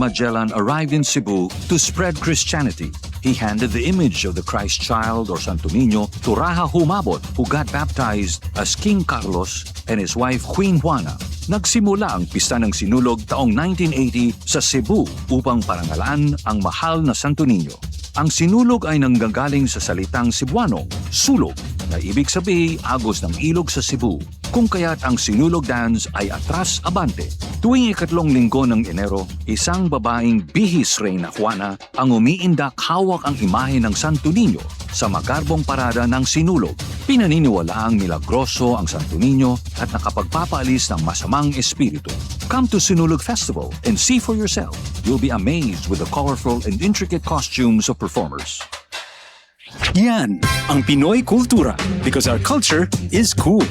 Magellan arrived in Cebu to spread Christianity. He handed the image of the Christ child or Santo Niño to Raha Humabot, who got baptized as King Carlos and his wife Queen Juana. Nagsimula ang pista ng Sinulog taong 1980 sa Cebu upang parangalan ang mahal na Santo Niño. Ang Sinulog ay nanggagaling sa salitang Cebuano, sulog, na ibig sabihin agos ng ilog sa Cebu, kung kaya't ang Sinulog dance ay atras abante. Tuwing ikatlong linggo ng Enero, isang babaeng bihis Reyna Juana ang umiindak hawak ang imahe ng Santo Niño sa magarbong parada ng Sinulog. Pinaniniwalaang milagroso ang Santo Niño at nakapagpapaalis ng masamang espiritu. Come to Sinulog Festival and see for yourself. You'll be amazed with the colorful and intricate costumes of performers. Yan ang Pinoy kultura because our culture is cool.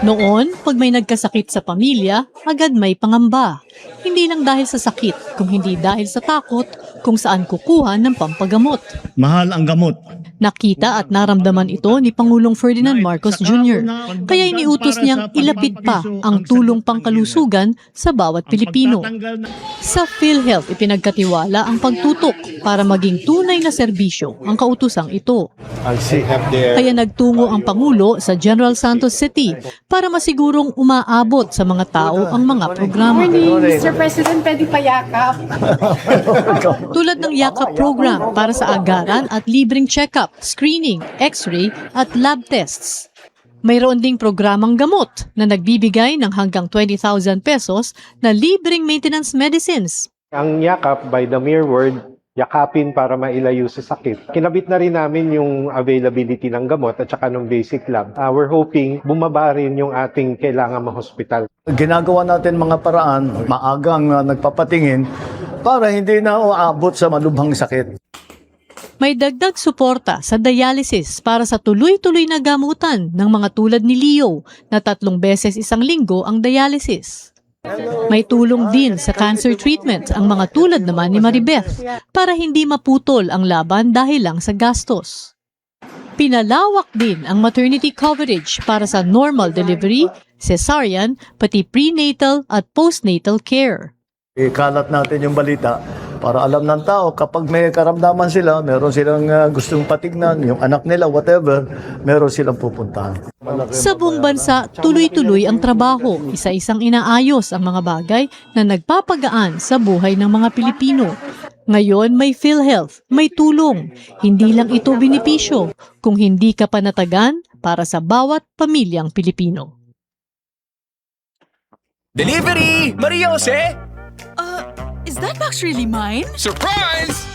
Noon, pag may nagkasakit sa pamilya, agad may pangamba. Hindi lang dahil sa sakit, kung hindi dahil sa takot kung saan kukuha ng pampagamot. Mahal ang gamot. Nakita at naramdaman ito ni Pangulong Ferdinand Marcos Jr. Kaya iniutos niyang ilapit pa ang tulong pangkalusugan sa bawat Pilipino. Sa PhilHealth, ipinagkatiwala ang pagtutok para maging tunay na serbisyo ang kautusang ito. Kaya nagtungo ang Pangulo sa General Santos City para masigurong umaabot sa mga tao ang mga programa. Mr. President, pwede payakap. Tulad ng Yakap program para sa agaran at libreng check-up, screening, x-ray at lab tests. Mayroon ding programang gamot na nagbibigay ng hanggang 20,000 pesos na libreng maintenance medicines. Ang yakap, by the mere word, yakapin para mailayo sa sakit. Kinabit na rin namin yung availability ng gamot at saka ng basic lab. We're hoping bumaba rin yung ating kailangan ma-hospital. Ginagawa natin mga paraan, maagang nagpapatingin para hindi na uabot sa malubhang sakit. May dagdag suporta sa dialysis para sa tuloy-tuloy na gamutan ng mga tulad ni Leo na 3 beses isang linggo ang dialysis. May tulong din sa cancer treatment ang mga tulad naman ni Maribeth para hindi maputol ang laban dahil lang sa gastos. Pinalawak din ang maternity coverage para sa normal delivery, cesarean, pati prenatal at postnatal care. Ikalat natin yung balita para alam ng tao kapag may karamdaman sila, meron silang gustong patignan, yung anak nila, whatever, meron silang pupuntahan. Sa buong bansa, tuloy-tuloy ang trabaho, isa-isang inaayos ang mga bagay na nagpapagaan sa buhay ng mga Pilipino. Ngayon may PhilHealth, may tulong. Hindi lang ito benepisyo, kung hindi ka panatagan para sa bawat pamilyang Pilipino. Delivery! Maria Jose! Is that box really mine? Surprise!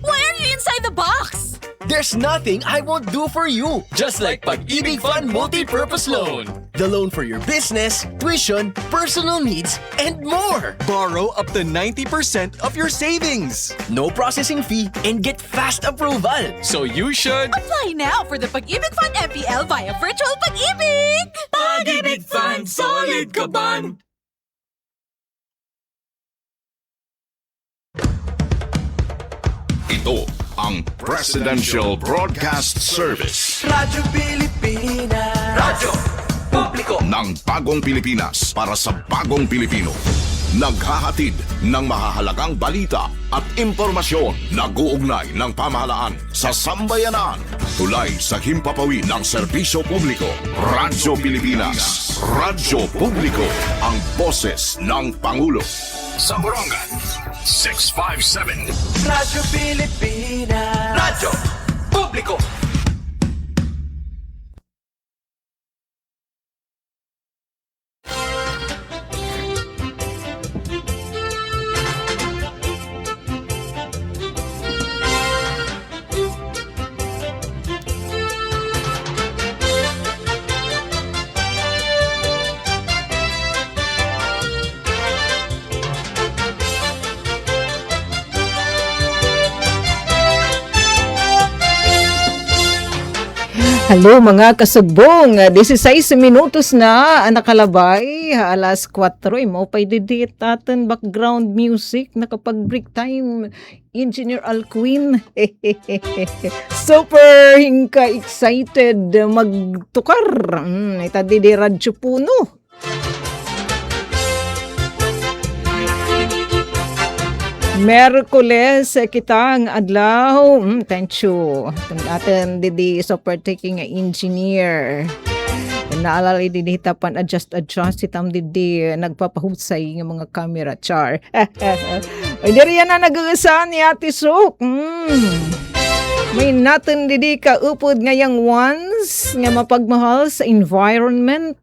Why are you inside the box? There's nothing I won't do for you. Just like Pag-ibig Fund Multi-Purpose Loan. The loan for your business, tuition, personal needs, and more. Borrow up to 90% of your savings. No processing fee and get fast approval. So you should... Apply now for the Pag-ibig Fund MPL via Virtual Pag-ibig! Pag-ibig Fund, solid ka ban! Ito ang Presidential Broadcast Service. Radyo Pilipinas. Radyo Publiko Ng bagong Pilipinas para sa bagong Pilipino. Naghahatid ng mahahalagang balita at impormasyon na guugnay ng pamahalaan sa sambayanan. Tulay sa himpapawid ng serbisyo publiko. Radyo Pilipinas. Radyo Publiko. Ang boses ng Pangulo. Sa Borongan, 657. Radyo Pilipinas. Radyo Publiko. Hello mga kasugbong, 16 minutos na nakalabay, alas 4, mo pa ididit natin background music, nakapag-break time, Engineer Alcuin. Super hingka excited magtukar, itadi di Radyo Puno. Merkules kitang adlaw. Thank you. Atin didi super taking engineer. Naalala didi tapan adjust itam didi nagpapahusay ng mga camera char. Ay diri yan na nag-uusahan ni Ate Sok. May natin didi ka upod ngayang ones nga mapagmahal sa environment.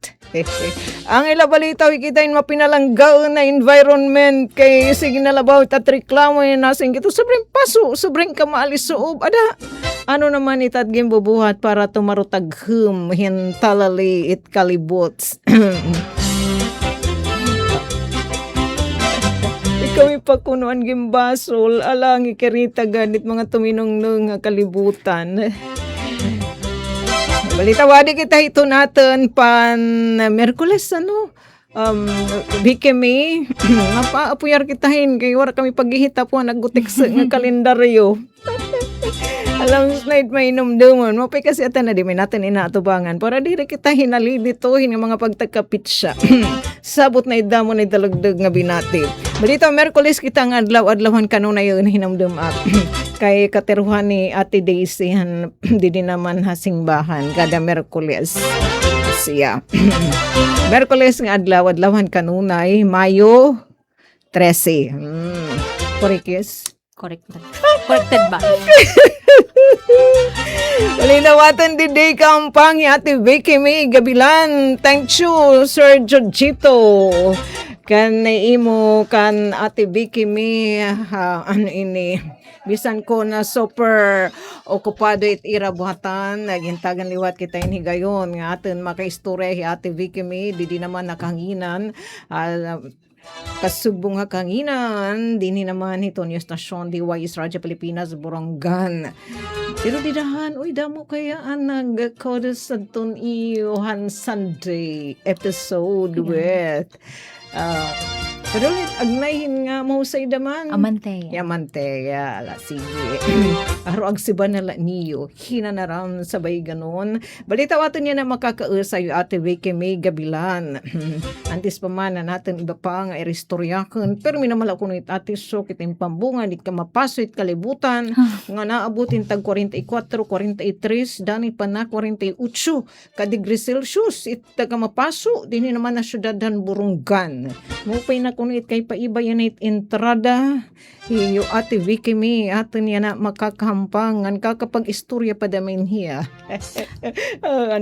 Ang ilabalitaw ikitain mapinalanggaw na environment kay sige nalabaw at reklamo yung nasing kito sobrang paso, sobrang kamaalis soob. Ada, ano naman itad gimbubuhat para tumarutaghum hintalali it kalibots. Kami pakunuan gimbasol alang ikarita ganit mga tuminong nga kalibutan. Balita wadi kita ito natin pan Merkules Bikimi nga pa apuyar kitahin kay wala kami paghihita po naggutik sa nga kalendaryo. Alam slide may inumduman mo pa kasi atan na di may natin inaatubangan para diri kita hinaliditohin ng mga pagtagkapitsa. Sabot na idamo na idalagdag nga binati. Balita Merkules kita nga adlaw-adlawan kanunay yun hinumdum up. Kay kateruhan ni Ate Daisy di naman hasingbahan kada Merkules siya. Merkules nga adlaw-adlawan kanunay Mayo 13. Correct Corrected ba? Palinawatan din day kampang Ate Vicky May Gabilan. Thank you, Sir Jojito. Kan imo kan Ate Vicky May bisan ko na super okupado it irabuhatan nagintagan liwat kita higayon nga atin makaistorya Ate Vicky May di naman nakahanginan kasubong nga kanginan dinhi naman ito niyo stasyon DYS Radyo Pilipinas Borongan. Pero didahan uy damo kaya anag kodes adton iyohan Sunday episode with pero agmayhin nga mahusay daman. Amante. Ala, sige. Aro agsiba na niyo. Hinanaram sabay ganon. Balita wato niya na makakausay Ate Vicky May Gabilan. Antes pa man na natin iba pa nga iristoryakan. Pero minamala ko nung Ate Sok itim pambunga. Di ka mapaso it kalibutan. Nga naabutin tag 44, 43. Dani pa na 48. Kadegree Celsius. It taga mapaso. Dini naman na syudadhan Borongan. Mupay na kunit kay paiba yan it entrada yung Ate Vicky May atin yan na makakahampangan kakapag-istorya pa damin hiya.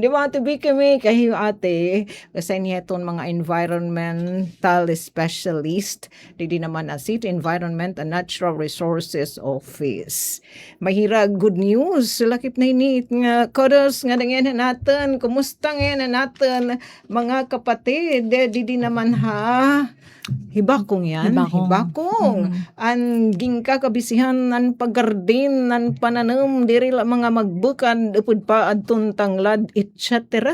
Di ba Ate Vicky May kay ate kasi niya itong mga environmental specialist di naman as City Environment and Natural Resources Office. Mahira good news lakip na init nga kodos nga nangyay natin kumusta ngayon natin mga kapatid di naman ha Hibakong yan. Hibakong. An gingka kabisihan nan pagardin nan pananam diri la mga magbukad upod pa adton tanglad etc.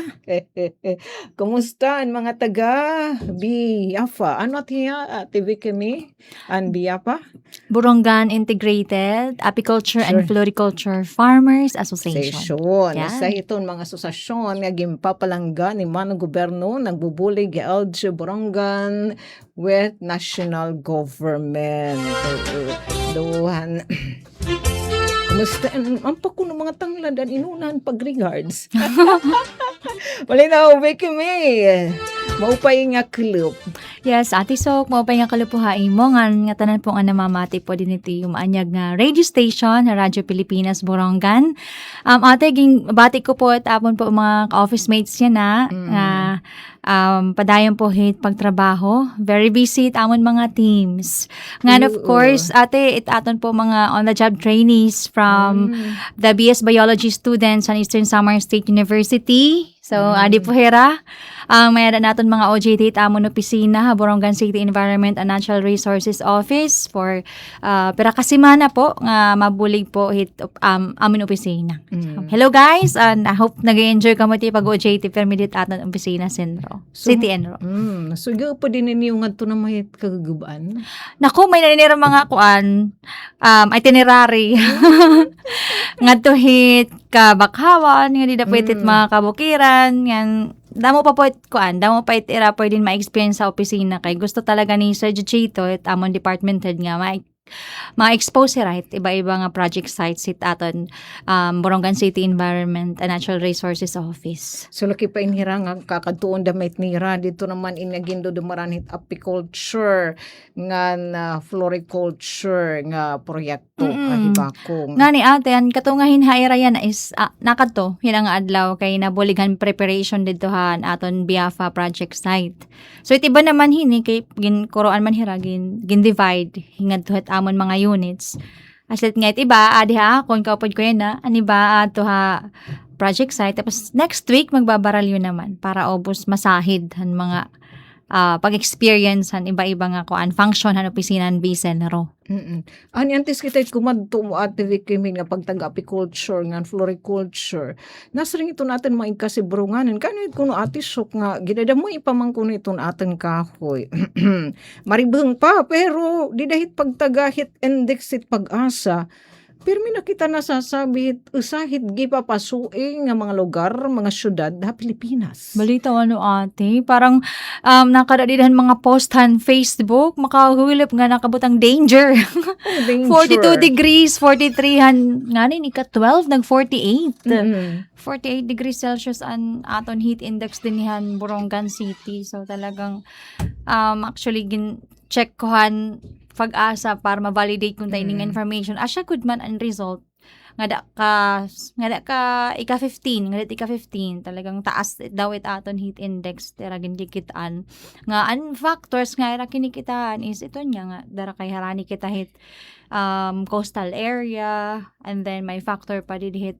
Kumusta ang mga taga Biafra? Ano tiya Ate Vicky May? An Biafra? Borongan Integrated Apiculture and Floriculture Farmers Association. Yan. Sa iton mga asosasyon nga gimpapalangga ni Manong Gobyerno nagbubulig LG Borongan with national government. Dohan. Kumusta? Ang pakuno mga tangladan inunan pag-regards. Wala na, Vicky May. Maupay nga club. Yes, Ate Sok, maupay nga kalupuhain mo nga tanan po nga namamati po din ito yung maanyag nga radio station, Radyo Pilipinas Borongan. Ate, bati ko po at apon po mga office mates niya na padayon po hit pagtrabaho. Very busy it amon mga teams. Nga of course, ate, aton po mga on-the-job trainees from the BS Biology students on Eastern Samar State University. So, adi po hera. Mayroon natin mga OJT at amon opisina, Borongan City Environment and Natural Resources Office for pera-kasimana po, nga mabulig po hit amon opisina. So, hello guys, and I hope nag-enjoy ka mo ti pag-OJT permit aton opisina City Enro. So, pa din ninyo nga ito na mahit kagagubaan? Naku, may naninira mga kuan, itinerary. Nga to hit kabakhawan, nga di na pwede mga kabukiran, yan. Damo pa po damo pa ira pwede ma-experience sa opisina kay gusto talaga ni Sir Jojito at amon department head nga ma-expose right iba-iba nga project sites sit aton Borongan City Environment and Natural Resources Office. So laki pa inhira nga kakatuon damit nira dito naman inagindo dumaranhit apiculture nga na floriculture nga proyekto kahibakong. Nga ni ate, ang katungahin haira yan is nakadto, hinang adlaw kay nabuligan preparation ditohan aton Biafa project site. So itiba naman hini kay ginkuroan man hira gin-divide hingad tuhat amon mga units. Aslet nga itiba adiha kung kaupod ko yan na aniba ato ha project site tapos next week magbabaralyo naman para obos masahid han mga pag-experience han iba-iba nga kuan function han opisina ng Bicenro. Ani antes kita kumadto mo ate Vicky nga pagtaga-apiculture nga floriculture. Nasring ito natin maingkasibrunganan kanit kuno ate sok nga gidadamoy ipamangkuno iton aten kahoy. Maribeng pa pero didahit pagtaga-hit index it pag-asa. Pero may nakita nasasabi usahit gipapasuing nga mga lugar, mga syudad ha Pilipinas. Balita ano ate, parang nakadadihan mga postan Facebook, makahulip nga nakabutang danger. Danger. 42 degrees, 43 han, nga ni ika 12, nag 48. 48 degrees Celsius ang aton heat index din nihan Borongan City. So talagang actually check kohan pag-asa para ma-validate kung tayong information. Asya good man ang result. Nga da ka ika 15, nga da ika 15 talagang taas daw it aton heat index tira gindikitaan. Nga ang factors nga ira kinikitaan is ito nya nga dara kay harani kita hit coastal area and then may factor pa did hit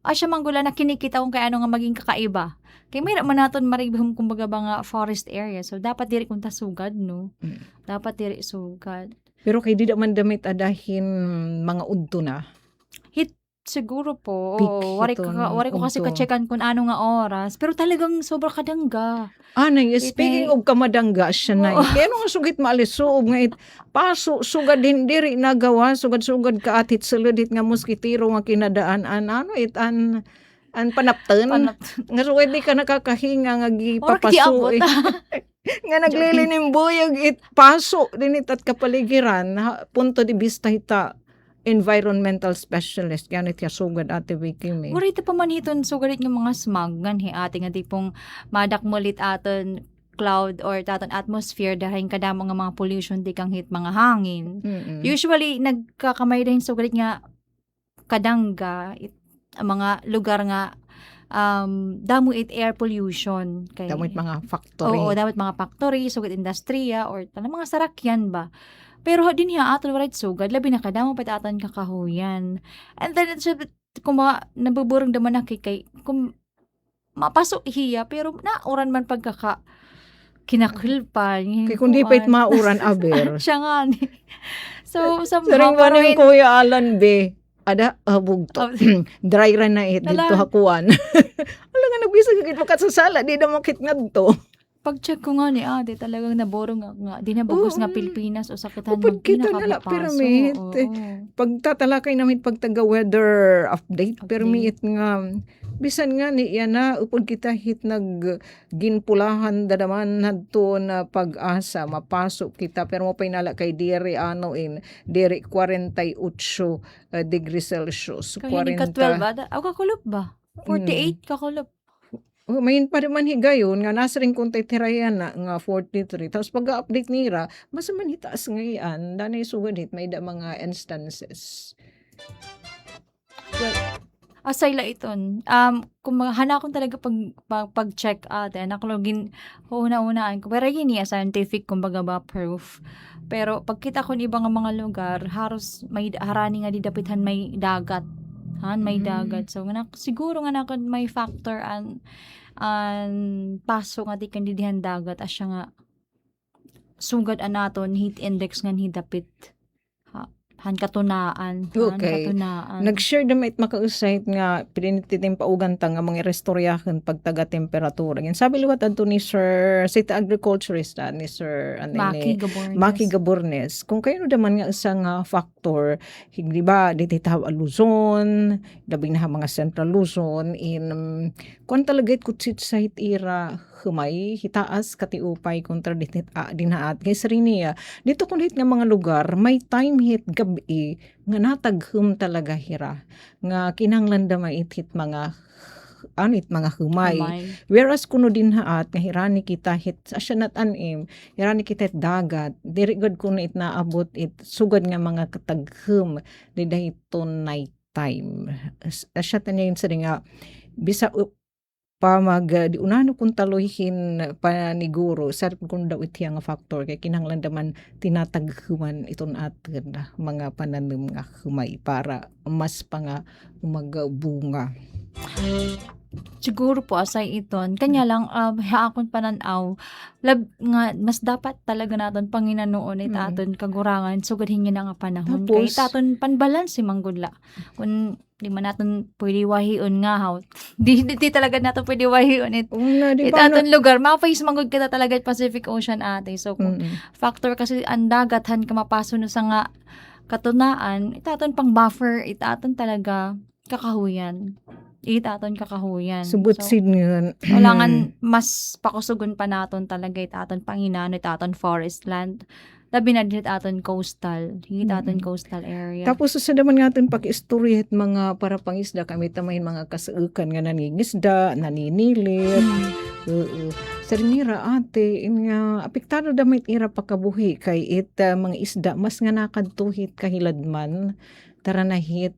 asya manggula na kinikita kung kay ano nga maging kakaiba. Kay may man naton maribhum kumbaga ba nga forest area. So dapat diri kung tasugad no. Dapat diri sugad. Pero kay di man damit adahin mga udto na. Hit siguro po. Peak Wari ko kasi udto. ka-checkan kung ano nga oras. Pero talagang sobra kadangga. Speaking of kamadangga siya na. Kaya nga sugit maalisuog nga paso sugad din diri nagawa sugad-sugad ka atit suludit nga moskitiro nga kinadaan an panapten nga sugad di ka nakakahinga nga gipapaso nga naglilinim buyog paso dinit at kapaligiran punto di vista hita environmental specialist ganit ka sugad ate Vicky May. Murita pa man hiton sugarit nga mga smog ngan hi ate nga tipong madakmolit aton cloud or taton atmosphere dahil kadamo nga mga pollution di kang hit mga hangin. Usually nagkakamay din sugarit nga kadangga mga lugar nga damo it air pollution kay Damo it mga factory. Oo, damo it mga factory, sugad industriya or mga sarakyan ba. Pero din hiya aton right sugad labi na kadamo pati aton kakahuyan. And then kung nabuburong daman na kay kung mapasok hiya pero nauran man pagkaka kinakilpan. Kay kundi pa it mauran aber. Siya nga ni. So sa Saring mga ba yung Kuya Alan be? Ada bugto. Dry ra na it dito hakuan. Ala nga nagbisa gid makat sa sala di na makit ngadto. Pag-check ko nga ni ate talagang naborong nga di na bugos nga Pilipinas o sakitan Upod kita nala permit. Pagtatalakay namin pagtaga weather update permit nga bisan nga ni na upod kita hit nag ginpulahan dadaman nadto na pag-asa mapasok kita pero mo nala kay diri diri 48 degrees Celsius. Kaya ni ka 12 ba? Aw kakulop ba? 48 kakulop. Mayin pa rin man higayon nga nasa rin kung titirayan na nga 43. Tapos pag-update nira, mas man hitaas ngayon. Danay sugod hit, may da mga instances. Well, asay la iton. Kung hana akong talaga pag-check ate, nakalogin una-unaan ko. Pero yun scientific, kumbaga ba, proof. Pero pagkita ko ng ibang mga lugar, haros may harani nga didapitan may dagat. May dagat. So, siguro nga may factor an paso nga di kandidihan dagat asya nga sugad anaton heat index nga hidapit. Han katunaan. Okay. Nag-share na may makausay nga pinititim paugan ta nga mga restoryahan pagtaga temperatura. Yan sabi liwat adto ni Sir City Agriculturist ni Sir Maki Gabornes. Kung kayo naman nga isang factor, hindi ba dito tahaw Luzon, dabi na mga Central Luzon in kung talaga kutsit sa hitira humay hitaas katiupay kontra dinhaat kay niya dito kulit nga mga lugar may time hit gabi nga nataghum talaga hira nga kinahanglan da maithit mga mga humay. Whereas kuno din haat nga hirani kita hit asyanat anim hirani kita hit dagat diri gud kuno it naabot it sugad nga mga kataghum di dahiton night time. Asya tanya yun sa nga bisa pa di unano kung taluhin paniguro sa kung daw iti nga factor kay kinahanglan daman tinataghuman iton atin mga pananim nga humay para mas pa nga umagbunga. Siguro po asay iton kanya lang haakon pananaw lab nga mas dapat talaga naton panginanoon it aton kagurangan sugad hinyo na nga panahon kay Tapos, taton panbalance si manggudla kun di man naton pwede wahion nga haw di talaga naton pwede wahion it di it ba, aton lugar ma-face manggud kita talaga Pacific Ocean ate so kung factor kasi ang dagathan ka mapaso no sa nga katunaan itaton pang buffer itaton talaga kakahuyan subot so, sin yun. Walangan mas pakusugon pa naton talaga itaton panginano itaton forest land. Labi na din aton coastal. Itaton coastal area. Tapos sa naman nga aton pag-istorya at mga para pangisda kami tamahin mga kasaukan nga naningisda, naninilit. Sernira ate, nga apektado damit ira pakabuhi kay it mga isda mas nga nakadtuhit kahiladman taranahit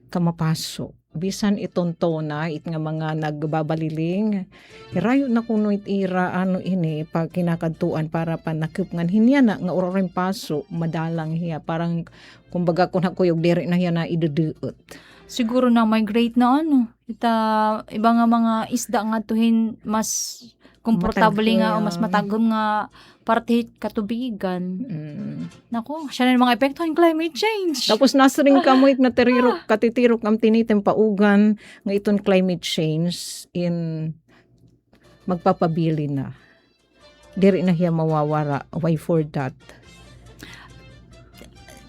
kamapaso. Bisan itonto na it nga mga nagbabaliling hirayo na kuno it ira ini pag kinakadtuan para panakupngan hinya na nga uraring paso madalang hiya parang kumbaga kun hakuyog diri na hiya na iduduot siguro na migrate na ita iba nga mga isda nga tuhin mas komportable nga o mas matagom nga parte katubigan. Nako, siya na yung mga epekto ng climate change. Tapos nasa rin kamoy na katitirok ang tinitim paugan nga iton climate change in magpapabili na. Diri na hiya mawawara. Why for that?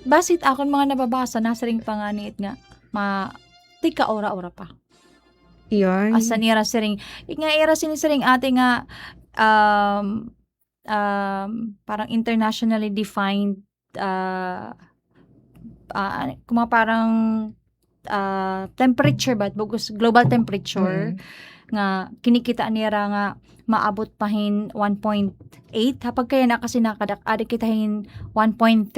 Basit akon mga nababasa, nasa ring panganiit nga, tika ora-ora pa. Iyan. Asa nira siring, nga era sinisiring ate nga, parang internationally defined kuma parang temperature ba bugos global temperature nga kinikita nira nga maabot pahin 1.8 hapag kaya na kasi nakadak-adik kitahin 1.3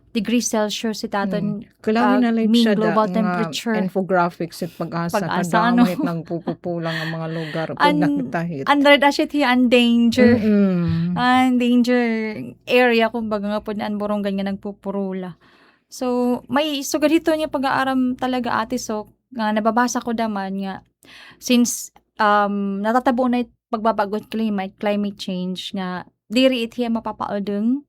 degrees Celsius itaton Kailangan na lang mean siya global da, temperature infographics at pag-asa kadamit ng pupupulang ang mga lugar pag nakitahit. Under the shit hiya danger. Danger area kumbaga nga po na anboronggan nga nagpupurula. So may sugad hito niya pag-aaram talaga ate so nga nababasa ko daman nga since natatabo na pagbabago climate change nga diri it hiya mapapaudeng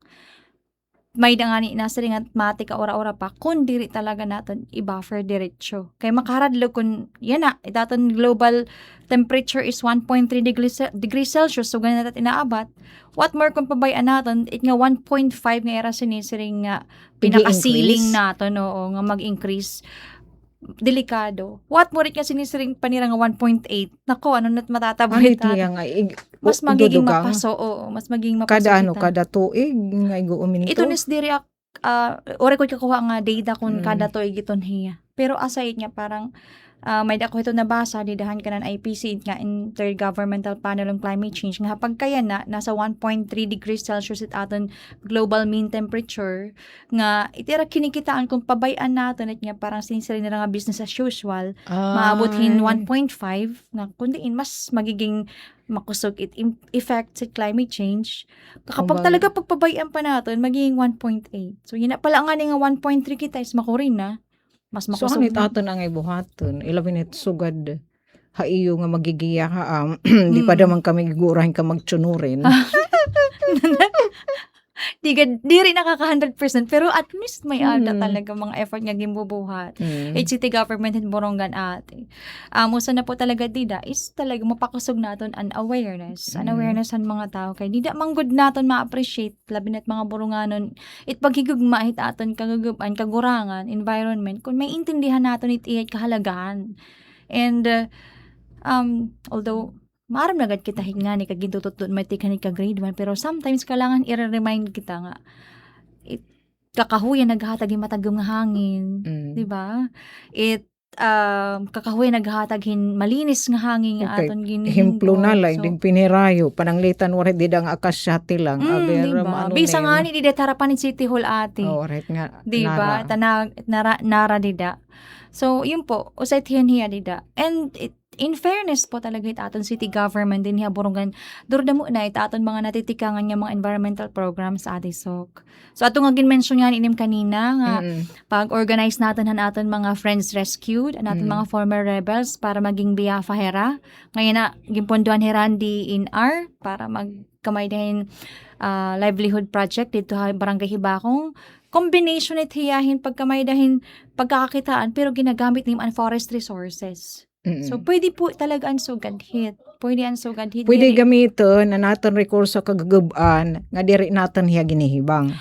may dangani nasa ring at mati ka ora-ora pa kun diri talaga naton i-buffer diretso kay makaradlo kun yan na itaton global temperature is 1.3 degrees Celsius so ganun natin inaabat what more kung pabayaan naton it nga 1.5 nga era sinisiring nga pinakasiling naton oo nga mag-increase delikado. What more ka sinisiring panira nga 1.8. Nako, ano nat matataboy ta. Mas magiging mapaso, oo, mas magiging mapaso. Kada tuig nga iguumin ito. Ito nis diri ore ko kakuha nga data kun kada tuig iton hiya. Pero aside nga parang may dako ito nabasa didahan ka ng IPC nga Intergovernmental Panel on Climate Change nga hapag kaya na nasa 1.3 degrees Celsius it aton global mean temperature nga itira kinikitaan kung pabayan natin at nga parang sinisiri na nga business as usual maabutin 1.5 nga kundiin mas magiging makusog it effect sa climate change kapag talaga pagpabayan pa natin magiging 1.8 so yun na pala nga nga 1.3 kita is makurin na mas makusog. So, hanit ato na ngay buhaton. Ilabinit sugad haiyo nga magigiya ka. Di pa naman kami gigurahin ka magtsunurin. Di rin nakaka 100% pero at least may ada talaga mga effort nga gimbubuhat. HCT government and Borongan ate. Usa na po talaga dida is talaga mapakusog naton an awareness. An awareness an mga tao kay dida manggod naton ma-appreciate labi na't mga Boronganon it paghigugma hit aton kagaguban kagurangan environment kung may intindihan naton it iyay kahalagahan. And although maaram nagad kita hingani kag gintututon may tika ni ka grade 1 pero sometimes kailangan i-remind kita nga kakahuyan naghatag yung matagom nga hangin, di ba? Kakahuyan naghatag hin malinis nga hangin nga aton Himplo na lang, ding pinirayo, pananglitan warit didang akasyati lang. Diba? Bisa nga ni dida tarapan ni City Hall ate. Warit nga. Diba? Nara dida. So, yun po, usay tiyan hiya dida. And in fairness po talaga aton city government din hiya burungan durda mo na aton mga natitikangan nga mga environmental programs sa Adisok. So ato nga ginmention nga inim kanina nga pag-organize natin aton mga friends rescued, aton mga former rebels para maging biyafa hera. Ngayon na gimponduan herandi in R para magkamay din livelihood project dito ha Barangay Hibakong. Combination it hiyahin pagkamay dahin pagkakakitaan pero ginagamit ni forest resources. So, pwede po talaga ang sugadhit. Pwede gamiton na natin rekurso kagagabaan nga diri natin hiya ginihibang.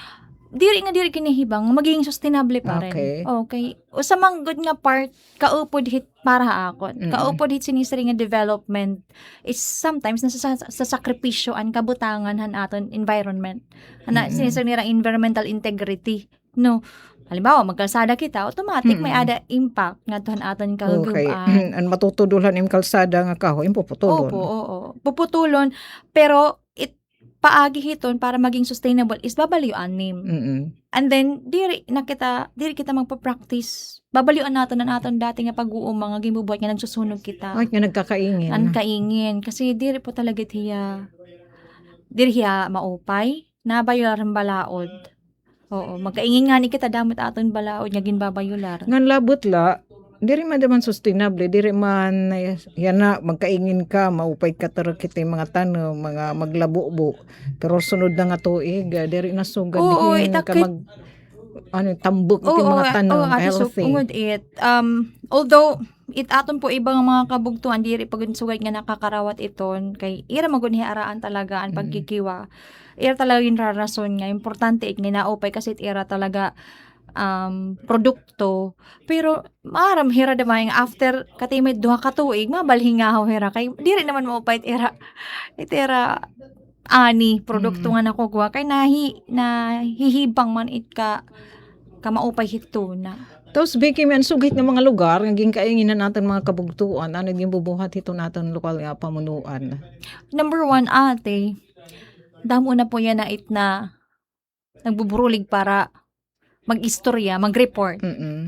Diri kinihibang magiging sustainable pa rin. Okay. O sa manggod nga part kaupod hit para akon. Kaupod hit sinisiri nga development is sometimes nasa sa sakripisyo an kabutangan han aton environment. Sinisiri nila environmental integrity. No. Halimbawa, magkalsada kita, automatic may ada impact nga tuhan aton kagagabaan. Ang matutudulhan yung kalsada nga kahoy, puputulon. Oo. Puputulon, pero paagi hiton para maging sustainable is babaliw anim. And then, diri kita magpa-practice. Babaliwan natin ang aton dati nga pag-uum mga gibubuhat nga nagsusunog kita. Nga nagkakaingin. Kaingin. Kasi diri po talaga hiya maupay, nabayular ang balaod. Oo, magkaingin nga ni kita damot aton balaod nga ginbabayular. Ngan labot la, diri man naman sustainable, diri man yan na magkaingin ka, maupay ka taro kita mga tanom, mga maglabo-bo. Pero sunod na nga tuig, diri na sugad ka tambok iti mga tanom, healthy. Although it aton po ibang mga kabugtuan diri pag sugad nga nakakarawat iton kay ira magunhi araan talaga ang pagkikiwa. Ira talaga yung rason nga importante nga naupay kasi ira talaga produkto pero maram hira damay after katimid duha ka tuig mabalhingaw hira kay diri naman maupay ira ani produkto nga nakukuha kay nahihibang man ka maupay hito na. Tapos Becky, man sugit ng mga lugar nga ginkainginan natin mga kabugtuan ano yung bubuhat hito natin lokal nga pamunuan. Number 1 ate, damo na po yan na nagbuburulig para mag-istorya, mag-report.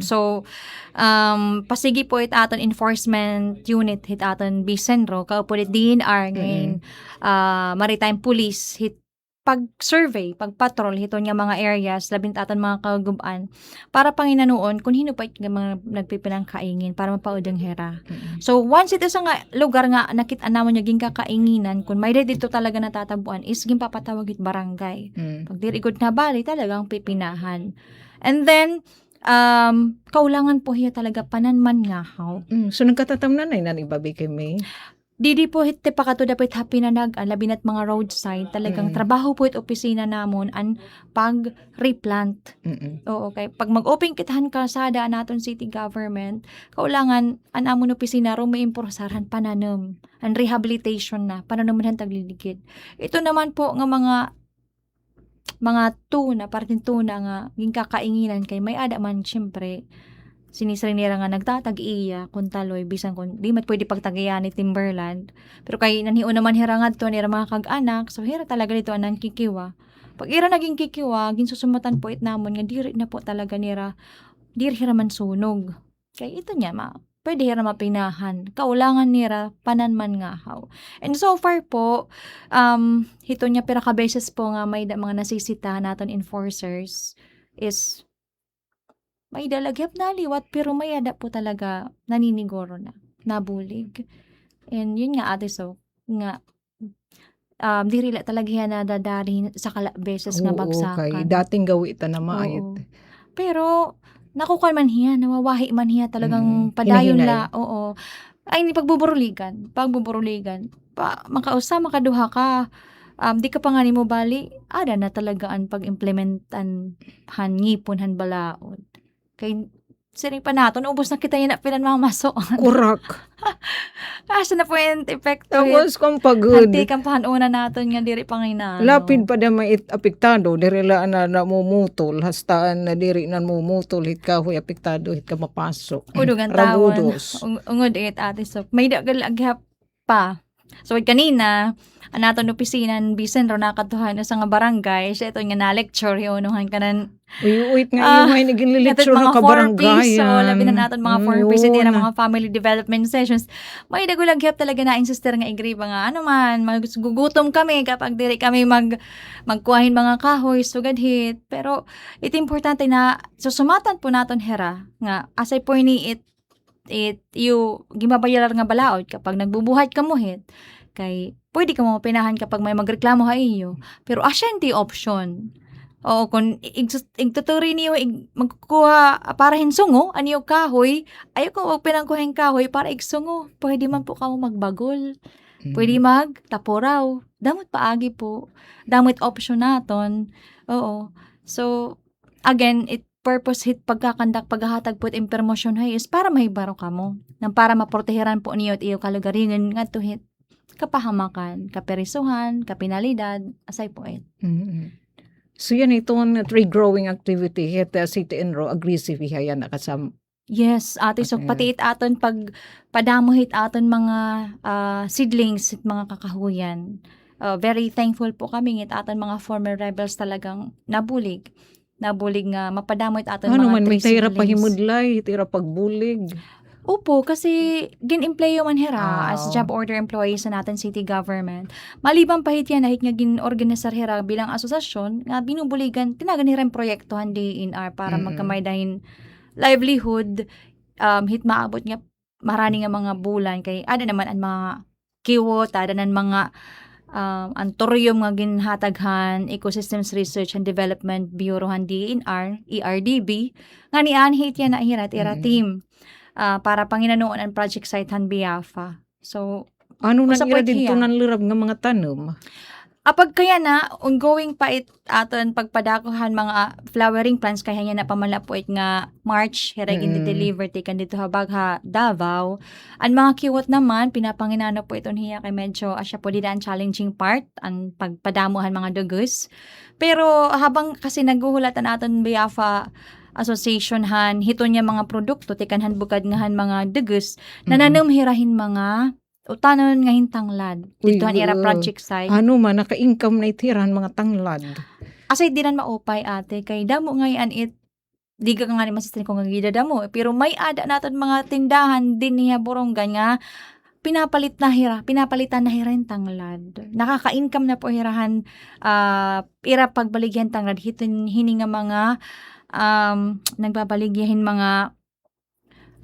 So, pasigi po aton enforcement unit hit aton Bicenro, kaupo it DNR ngayon, Maritime Police hit pag-survey, pag-patrol hito nga mga areas, labing aton mga kagubaan, para panginanuon kung hinupay nga mga nagpipinang kaingin para mapaudang hera. So, once ito sa nga lugar nga nakita namon nga kakainginan, kung may dito talaga natatabuan, is papatawag it barangay. Pag dirigod na bali, talagang pipinahan. And then, kaulangan po hiya talaga pananman nga how. So, nagkatatamnan na ibabi kay May? Didi po hit pakato dapat hapinanag labinat mga roadside talagang trabaho po it opisina namon an pag-replant. Oo, okay. Pag mag-open kitahan kalsada naton city government, kaulangan an amon opisina ro maimporsaran pananom, an rehabilitation na pananuman tagliligid. Ito naman po nga mga tuna, parting tuna nga ging kakainginan kay may ada man syempre sinisiri nila nga nagtatag-iya kung taloy bisan kung di mat pwede pagtagayan ni Timberland pero kay nanhiu naman hirangad to nila mga kag-anak so hira talaga dito anang kikiwa pag ira naging kikiwa ginsusumatan po it namon nga diri na po talaga nira diri hira man sunog kay ito nya pwede hira mapinahan kaulangan nira pananman nga haw and so far po hito nya pira ka beses po nga may mga nasisitahan naton enforcers is may dalagyap na liwat pero may ada po talaga naniniguro na nabulig and yun nga ate so nga diri la talaga yan nadadari sa beses nga bagsakan. Okay. Dating gawi ita na maayot. Pero nakukuha man hiya nawawahi man hiya talagang padayon la ay ni pagbuburuligan makausa makaduha ka di ka pa nga ni mo bali ada na talaga ang pag-implementan han ngipon han balaod. Kay siring pa naton, ubos na kita yun na pinanmamaso. Kurak. Asa na po yung epekto. Tapos kung pagod. Hanti kang pahanuna naton nga diri panginano. Lapid pa da may apektado, diri la na namumutol, hastaan na diri na mumutol, hit kahoy apektado, hit ka mapasok. Udugan tawon. Ragudos. Ungod it ate so. May dagal aghap pa. So kanina, anaton opisinan bisan ro nakatuhan sa nga barangay, siya ito nga na-lecture yonuhan kanan. Uyuit nga yung may naging lecture na kabarangay. So, labi na natin mga 4 piece, hindi na mga family development sessions. May dagulagyap talaga na insister nga igriba nga, ano man, magugutom kami kapag diri kami magkuhahin mga kahoy, sugadhit. Pero, ito importante na, so sumatan po naton hera, nga, asay po ni gimabayalar nga balaod kapag nagbubuhat ka muhit, kay, pwede ka mo pinahan kapag may magreklamo ha iyo. Pero, asya hindi option. Oo, kung igtuturi niyo magkukuha para hinsungo, aniyo kahoy, ayaw ko pinangkuhin kahoy para igsungo. Pwede man po ka mo magbagol. Pwede magtaporaw. Damot paagi po. Damot option naton. Oo. So, again, purpose hit pagkakandak, paghahatag po impormasyon is para mahibaro ka mo. Nang para maproteheran po niyo at iyo kalugaringan nga to hit kapahamakan, kaperisuhan, kapinalidad, asay po it. So yan itong tree growing activity hit City Enro aggressive yan nakasam. Yes, ate so pati it aton pag padamo hit aton mga seedlings at mga kakahuyan. Very thankful po kami it aton mga former rebels talagang nabulig nga mapadamo it aton ano mga man may tree tira seedlings. pahimudlay, tira pagbulig. Opo, kasi gin-employo man hera as job order employees sa natin city government. Maliban pa hit yan, nahit nga gin-organisar hera bilang asosasyon, nga binubuligan, tinagan hera yung proyektohan DNR para magkamay dahin livelihood, hit maabot nga marani nga mga bulan, kay ada naman ang mga kiwot, ada nan mga antorium nga ginhataghan, Ecosystems Research and Development Bureau han DNR, ERDB, nga nian hit yan na hira team. Para panginanuon ang project site han Biafa. So, ano na ira hiya. dito nan lirab nga mga tanom? Apag kaya na, ongoing pa aton pagpadakuhan mga flowering plants, kaya niya na pamalapuit nga March, hirag deliver tikan dito habag ha Davao. Ang mga kiwot naman, pinapanginano po ito niya kay medyo asya po dida ang challenging part, ang pagpadamuhan mga dugus. Pero habang kasi naguhulatan aton Biafa association han hito niya mga produkto tikanhan bukad ngahan mga dugus nananum hirahin mga utanon nga hintanglad dito han ira project site. Ano man naka-income na itiran mga tanglad. Asay dinan maupay ate kay damo ngayon di ka nga ni masistin ko nga gida damo pero may ada naton mga tindahan din niya Borongan nga pinapalitan na hira yung tanglad. Nakaka-income na po hirahan ira pagbaligyan tanglad hining nga mga nagbabaligyahin mga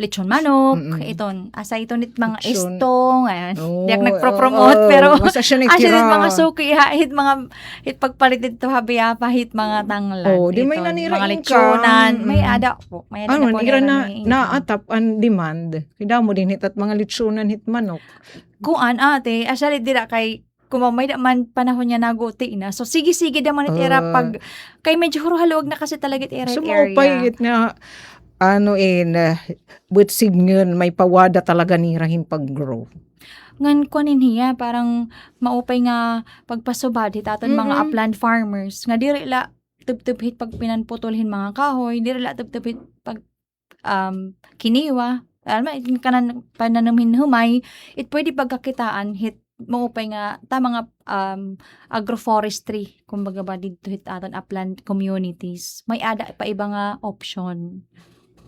lechon manok, iton, asa iton it mga Lechon. estong, ayan, di ako nagpro-promote, pero basta siya asya nagtira. din mga suki, hit mga, hit pagpalit dito habiya pa, hit mga tanglad, Di may iton, nanira mga income. lechonan, may ada po, may ada Ano, po ira nila na naatap ang demand. Kaya mo din hit at mga litsunan hit manok. Kuan ate, asya dira kay kumamay naman panahon niya naguti na. So, sige-sige naman itira pag, kay medyo huruhaluag na kasi talaga itira So, area. maupay nga, with signal, may pawada talaga nirahin pag-grow. Ngan kunin hiya, parang maupay nga pagpasubad, hitaton mga upland farmers. Nga diri la, tub-tub hit pag pinanputulhin mga kahoy, diri la tub-tub hit pag kiniwa. Alam mo, kanan pananamhin humay, it pwede pagkakitaan hit maupay nga tama nga agroforestry kumbaga ba dito hit aton upland communities may ada pa iba nga option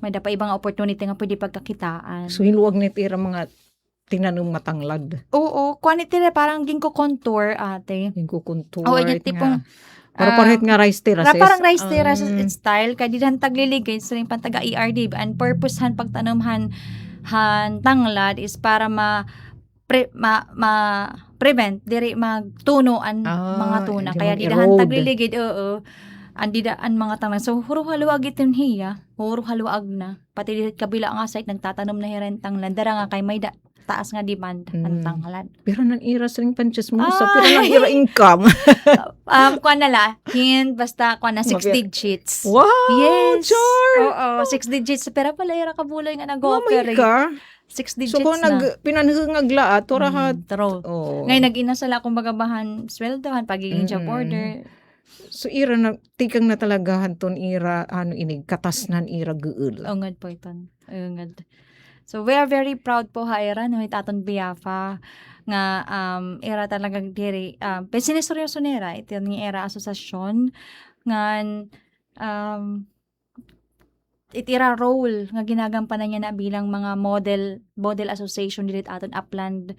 may da pa ibang opportunity nga pwede pagkakitaan. So hiluwag ni tira mga tinanom nga tanglad. Oo, quantity na parang ginko contour ate. Ginko contour. Oo, yung tipong para parehit nga rice terraces. Parang rice terraces style kay dihan tagliligay sa ring pantaga ERD and purpose han pagtanumhan han tanglad is para prevent diri magtuno mga tuna kaya didahan tagliligid andidaan mga tanglad so huro haluag itin hiya huro haluag na pati dihit kabila nga site nagtatanom na hiren tanglad dara nga kay may taas nga demand ang tanghalan. Pero nang ira sa ring panchismosa, pero nang ira income. Kuan na la, basta kuan na 6 digits. Wow! Yes. Char! Oo, 6 digits. Pero pala ira kabuloy nga Mamay nag-operate. ka. 6 digits So kung na. pinanhungagla, torahat. True. Oh. Ngayon, nag-inasala kung bagamahan sweldohan, pagiging job order. So ira na, tikang na talaga hanton ira, inig, katasnan ira guul. Ungad po iton. Ungad. So, we are very proud po ha, Ira, no, aton Biafa, nga, Ira talagang diri, sineseryoso nira, ito yung Ira asosasyon, nga, itira role nga ginagampanan niya na bilang mga model association dili aton upland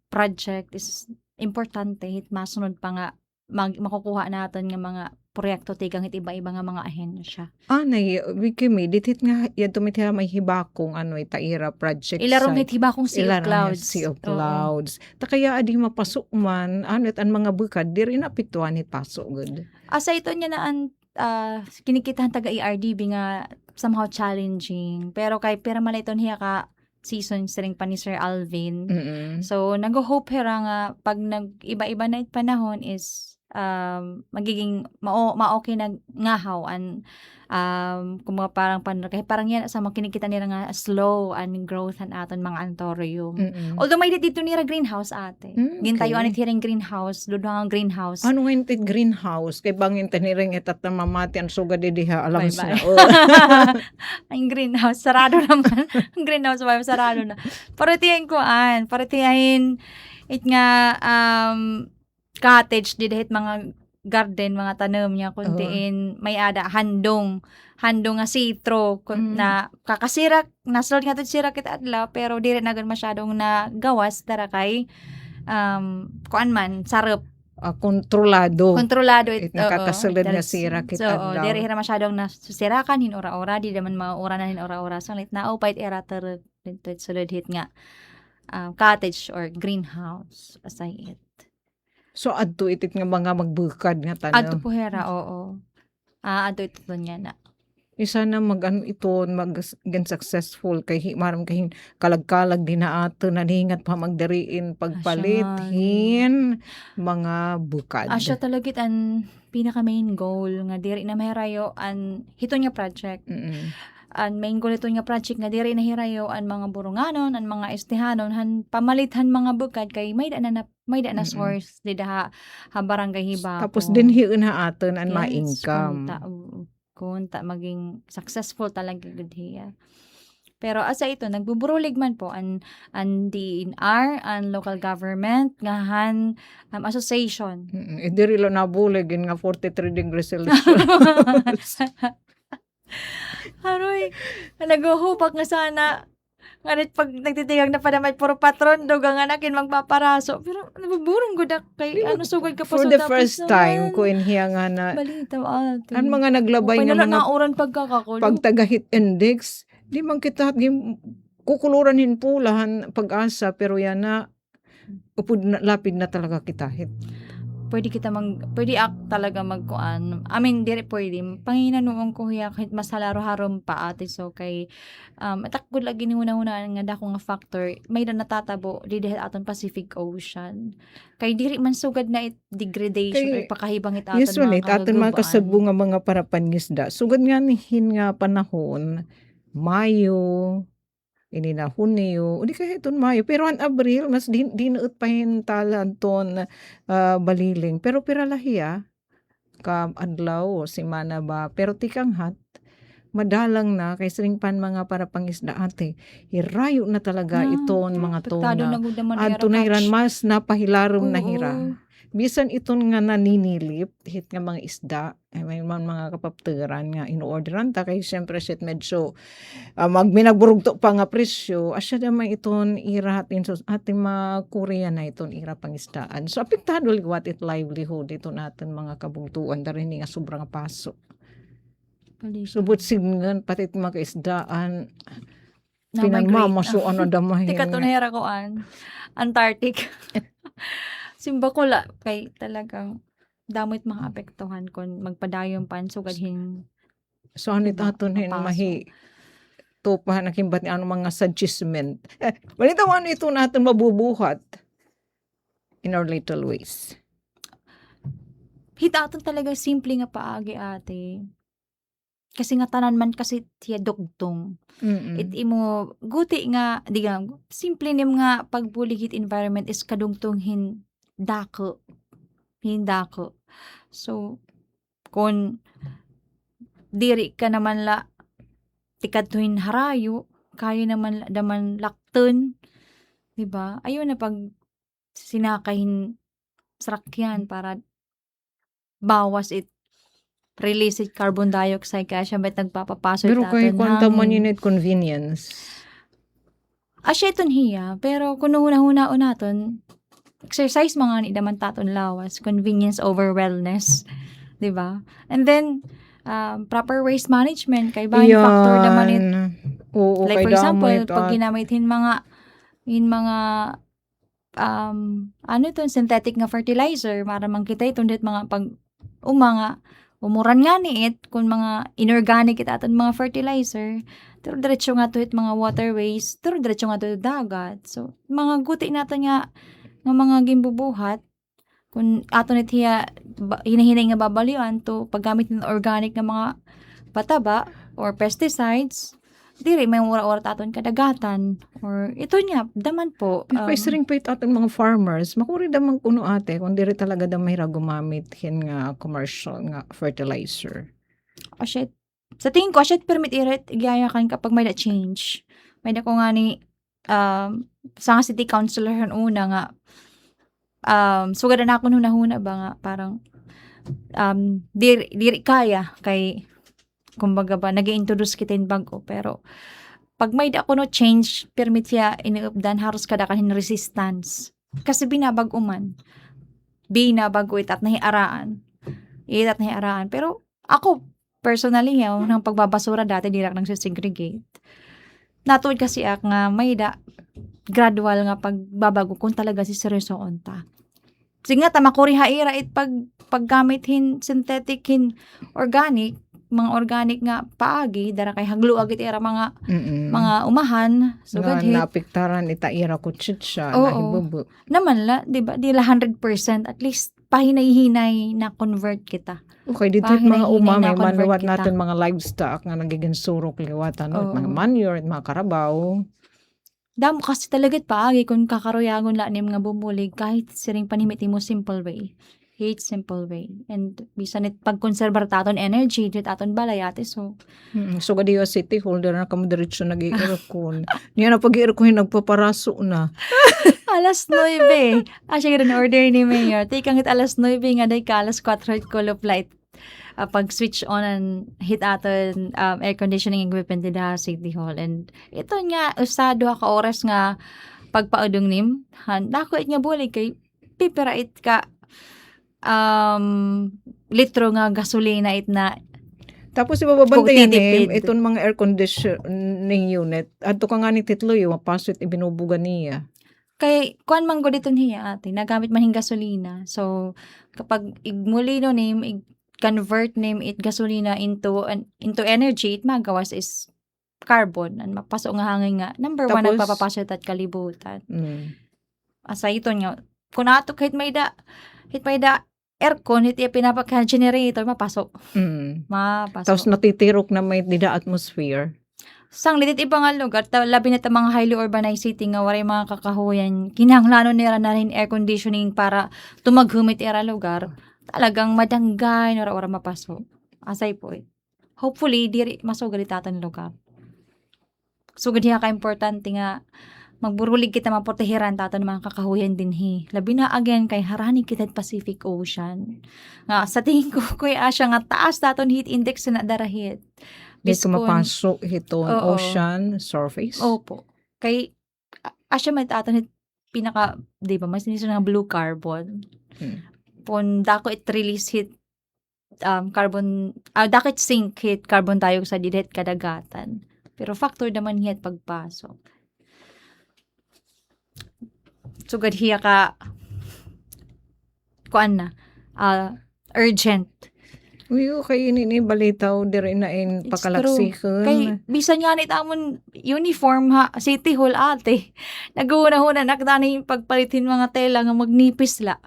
project is importante hit masunod pa nga makukuha natin nga mga proyekto tigang iba-iba nga mga ahensya. Nay, Wikimi, ditit nga, yan tumitira may hibakong itaira project. Ilarong hibakong Sea of Clouds. Sea of Clouds. Ta kaya adi mapasok man, at ang mga bukad, di rin napituan pasok, good. Asa ito niya na ang kinikitahan taga ERDB nga somehow challenging. Pero kay pera malaiton hiya ka season siring pa ni Sir Alvin. So, nag-hope hera nga pag nag-iba-iba na panahon is magiging ma-okay na ngahaw an kung mga parang yan sa mga kinikita nila nga slow and growth an aton mga antorium. Although may dito nila greenhouse ate. Gintayo anit hiring greenhouse, dudang greenhouse. Ano nga yung greenhouse? Kay bangin taniring itat na mamati ang suga diha alam Bye-bye. na. Ang greenhouse, sarado naman. Ang greenhouse, sarado na. Paratihin it nga cottage didahit mga garden, mga tanom niya kuntiin may ada handong nga sitro na kakasirak nasulod nga to sirak kita adlaw pero dire na gan masyadong na gawas dara kay kuan man sarap Kontrolado ito nakakasulod nga sira kita so dire hira masyadong nasusirakan hinora-ora di naman maura na hinora-ora so lit na pait era ter dito sulod hit nga cottage or greenhouse asay it. So adto itit nga mga magbukad nga tanong. Adto po hera, oo. Adto ito niya na. Isa na mag successful kay maram kay kalag-kalag din na ato naningat pa magdariin pagpalithin mga bukad. Siya talagit ang pinaka main goal nga diri na mahirayo an hito niya project. Ang main goal ito nga project nga diri nahirayo ang mga burunganon, ang mga estehanon, pamalithan mga bukad kay may da na source di ha barangay hiba. Tapos din hiun ha aton ang ma-income. Kunta maging successful talaga gud hiya. Pero asa ito nagbuburulig man po ang DNR, ang local government, ngahan association. Diri lo nabulig nga 43 degrees Celsius. Aroy, naghuhupak nga sana. Nganit pag nagtitigag na pa naman, puro patron, doga nga nakin magpaparaso. Pero nabuburong gud kay sugod ka pa For the first time, kuin hiya nga na, balita ate. ang mga naglabay nga mga nauran pagkakakulo. pagtagahit index, di man kita kukuluran hin pulahan pag-asa, pero yan na, lapid na talaga kita hit. Pwede talaga magkuan. I mean, dire pwede. Panginanuong ko hiya kahit mas halaro-harom pa ate. So, kay, atakbod lagi ni una-una nga dako nga factor, may na natatabo di dahil aton Pacific Ocean. Kay diri man sugad na degradation o pakahibang aton Usually, mga aton mga kasagbo nga mga parapangisda. Sugad nga nihin nga panahon, Mayo, ini na Hunyo, di kahit ton Mayo, pero an Abril, mas di naut pahin talan ton baliling. Pero piralahiya, ka adlaw, simana ba, pero tikanghat, madalang na, kay sering pan mga para pangisda ate, hirayo na talaga iton mga tona. At tunayran, mas napahilarom na hira. Bisan iton nga naninilip, hit nga mga isda, may mga kapapteran nga in-orderan ta, kay siyempre shit medyo minagburugto pa nga presyo, asya naman iton ira ating mga Korea na iton ira pangisdaan. So apektado liwat it livelihood ito natin mga kabungtuan, darin nga sobrang paso. Subot singan, pati mga isdaan, pinagmamasuan na damahin. Tika to nahira ko Antarctic. Simbakula kay talagang damit mga apektuhan kung magpadayon pan sugadhin. So anit aton hin mahi ito pa nakimbat ang mga suggestion. Balitawan ito natin mabubuhat in our little ways. Hitaton talaga simple nga paagi ate. Kasi nga tanan man kasi tiya dugtong. It imo guti nga diga simple nim nga pagbuligit environment is kadungtong hindako. So kun diri ka naman la tikadtuhin harayo, kayo naman daman lakton, 'di ba? Ayun na pag sinakahin sakyan para bawas it release it carbon dioxide kaya siya ba't nagpapapasok Pero kay taton kwanta man hangin. yun it convenience. Asya iton hiya, pero kung huna-huna naton, exercise mga ni daman taton lawas, convenience over wellness, 'di ba? And then proper waste management kay ba factor naman it. Oo, Like kay for example, damay pag ginamit mga ano ito, synthetic nga fertilizer, para makita ito dit mga pag mga umuran nga ni it, kung mga inorganic it aton mga fertilizer, pero diretso nga to it mga waterways, pero diretso nga to it dagat. So, mga guti natin nga mga gimbubuhat, kung aton it hiya, hinahinay nga babalian to, paggamit ng organic nga mga pataba or pesticides, diri may ura-ura taton kadagatan or ito niya daman po Pwes ring pait ating mga farmers, makuri damang kuno ate, kung diri talaga damay ra gumamit hin nga commercial nga fertilizer. asyet sa tingin ko asyet permit iret igayakan kapag may na change may na ko nga ni sa nga city councilor han una nga sugad na ako huna-huna ba nga parang diri kaya kay kumbaga ba nag-introduce kita in bago pero pag may da kuno change permit siya iniupdan haros kada kanin resistance kasi binabag-uman binabago itat nahiaraan pero ako personally nang pagbabasura dati dilak nang segregate natuod kasi nga may da gradual nga pagbabago kung talaga si seryoso onta. Sige nga tamakuri haira it paggamit hin synthetic hin organic mga organic nga paagi dara kay hagluag it era mga umahan so Nga gadhit napiktaran itaira ko chitsya Oo. nahibubu. naman la di ba di la 100% at least pahinay-hinay na convert kita. Okay, dito Bahay mga na uma, hinay may na convert manuwat kita. natin mga livestock nga nagiging surok liwatan, no? Oo. Mga manure, at mga karabaw. Damo kasi talagat paagi kung kakaroyagon la nim nga bumulig kahit siring panimiti mo simple way. Hate simple way. And bisan it pagkonserbar taton energy dit aton balayate so So, gadiyo city holder na kamo diretso nag-i-aircon. Niya na pag-i-aircon nagpaparaso na. alas 9. Asya gano'n order ni Mayor. Take ang hit alas 9 nga day ka alas 4 call of light. Pag switch on and hit aton air conditioning equipment dito City Hall. And ito nga usado ka oras nga pagpaudong nim. Dako it nga bulig kay pipira it ka litro nga gasolina it na Tapos ibababantayan Kung titipid. itong mga air conditioning unit. Adto ka nga ni titlo yung mapaswit ibinubugan niya. kay kuan man go dito niya ate nagamit man hing gasolina. So kapag igmulino nim convert nim it gasolina into energy it magawas is carbon and mapasok nga hangin nga number 1 Tapos- nagpapapasok at kalibutan. Asa ito nga kun ato kahit may da aircon it pinapaka-generator mapasok. Tapos natitirok na may dida atmosphere. Sang litit iba nga lugar, labi na ta mga highly urbanized city nga waray mga kakahuyan, kinahanglanon nila na rin air conditioning para tumaghumit era lugar, talagang madanggay, ora mapasok. Asay po hopefully, diri masugalitatan lugar. Sugad niya ka-importante nga, magburulig kita maproteheran tato ng mga kakahuyan dinhi. Labi na again kay harani kita Pacific Ocean. Nga sa tingin ko kuy asya nga taas taton heat index na darahit. Dito Biskon- mapasok itong Oo. ocean surface. Opo. Kay asya may taton pinaka di ba mas niso nga blue carbon. Pon dako it release heat carbon dako it sink heat carbon dioxide didhet kadagatan. Pero factor naman hiyat pagpasok. Sugad hiya ka kuan na urgent Uy, kay ini balitaw diri na in It's pakalaksikan. Kay bisan nga ni tamon uniform ha, City Hall ate. Naguna-huna nakdani pagpalitin mga tela nga magnipis la.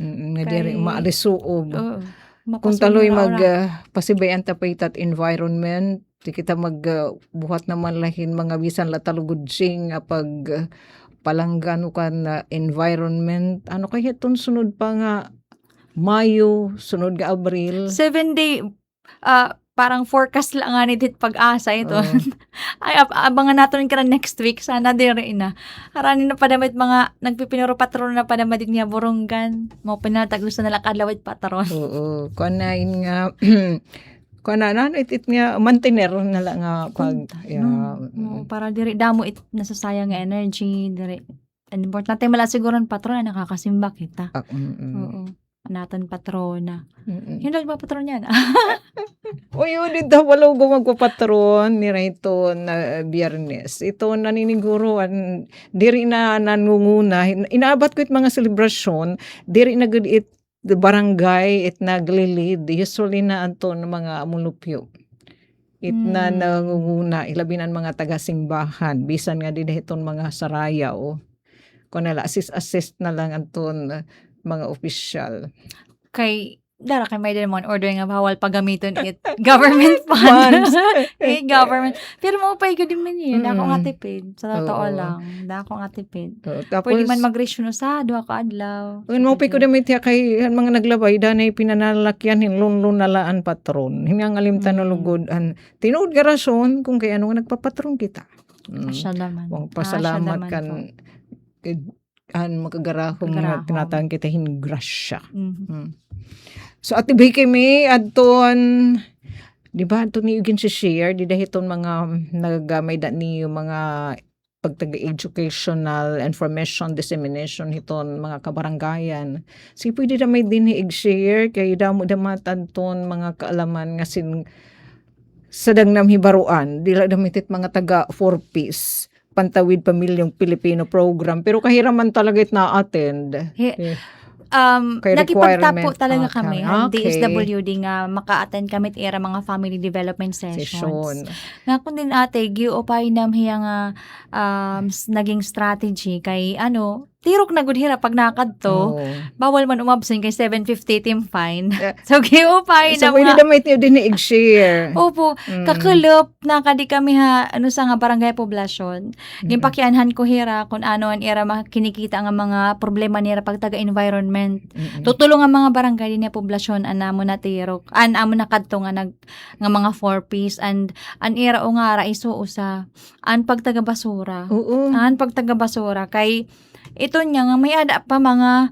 Nga diri maalisuob. Oo. Kung taloy mag pasibayan tapaytat environment, di kita buhat naman lahin mga bisan la talugudsing pag palanggano kan na environment. Ano kaya itong sunod pa nga Mayo, sunod nga Abril. 7-day parang forecast lang nga ni dit pag-asa ito. Ay abangan natin ka next week sana diri na. Haranin na padamit mga nagpipinuro patron na padamit niya burunggan. Mo pinatag gusto nila kadlawit patron. Oo, kunain nga kunanan itit nga mantener na lang nga pag Para diri damo nasasayang nga energy diri. And importante mala siguro ang patron na nakakasimba kita. Oo. Anatan patrona. Yun lang ba patron yan? Uy, dito wala ko magpapatron ni Rayto na Biyernes. Ito naniniguruan, diri na nangunguna. Inaabot ko it mga selebrasyon, diri na good it the barangay, it naglilid. Usually na anto ng mga mulupyo. It na nangunguna, ilabinan mga taga-simbahan. Bisan nga din iton mga sarayaw. Kung nala, assist na lang anton mga opisyal. Kay dara kay may demon order nga bawal pagamiton it government funds. Government. Pero mo pa igud man yun. Dako nga tipid. Sa totoo lang. Dako nga tipid. Tapos, pwede man mag-resyon sa duha ka adlaw. Mo pa ko damit kay mga naglabay danay pinanalakyan hinlunlun nalaan patron. Hinang alimtan no lugodan. Tinuod nga rason kung kay ano nga nagpapatron kita. Asya naman. Pasalamat kan makagarahong tinatawag kita hingrasya. So at ibig kami adton di ba adton ni ugin si share di dahiton mga nagamay da ni mga pagtaga educational information dissemination hiton mga kabarangayan. Si pwede na may din i-share kay damo damatanton mga kaalaman nga sa dagnam hibaruan dila damitit mga taga 4Ps Pantawid Pamilyang Pilipino program pero kahiraman talaga it na-attend. Nakipagtapo talaga kami DSWD nga maka-attend kami era mga family development sessions. Nga kung din ate giupay nam hiya nga naging strategy kay tirok na gud hira pag nakadto. Bawal man umabsent kay 750 team fine. So giupay na so pwede damit niyo din i-share. Opo, kakulop na kadi kami sa nga barangay poblasyon. Gimpakianhan ko hira kung ano an era makinikita nga mga problema nira pag taga environment. Tutulong ang mga barangay din nga poblasyon anamo na tirok. Amo na kadto nga nga mga 4Ps and an era o nga ra iso usa an pagtaga basura. An pagtaga basura kay ito niya nga may ada pa mga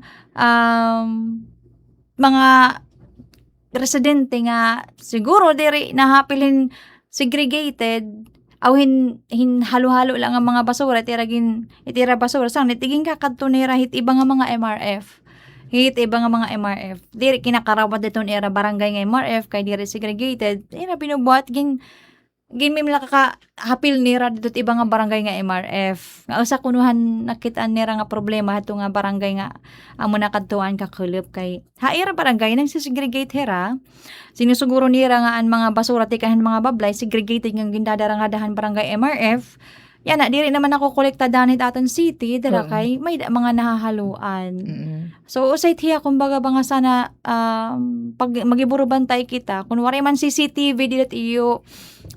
residente nga siguro diri nahapilin segregated aw hin halo-halo lang ang mga basura itira basura sang nitiging kakadto nira hit iba nga mga MRF diri kinakarawat diton era barangay nga MRF kay diri segregated ira binubuhat may hapil nira dito iba nga barangay nga MRF. Nga usa kunuhan nakitaan nira nga problema hato nga barangay nga amo nakadtuan kakulop kay haira barangay nang segregate hera. Sinusuguro nira nga ang mga basura tikahan mga bablay segregated nga gindadarangadahan barangay MRF. Yan na diri naman ako kolekta danit aton city dira kay may mga nahahaluan. So usay tiya kumbaga ba nga sana pag magiburo bantay kita kunwari man CCTV dili iyo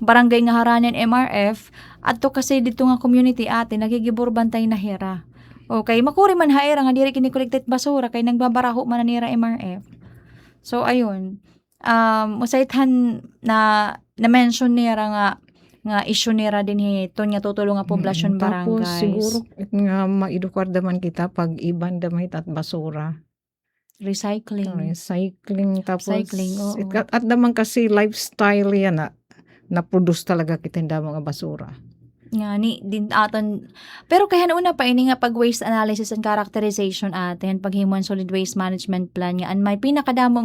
barangay nga haranen MRF adto kasi dito nga community ate nagigiburo bantay na hira. Okay, makuri man haira nga diri kini collected basura kay nagbabaraho man nira MRF. So ayun. Usaytan na mention nira nga issue nira din ito nga tutulong nga poblasyon barangays. Tapos siguro nga maedukar daman kita pag iban damay at basura. Recycling tapos oo. At daman kasi lifestyle yan na produce talaga kita hindi mga basura. Nga ni din aton pero kaya una pa ini nga pag waste analysis and characterization atin paghimon solid waste management plan nga may pinakadamo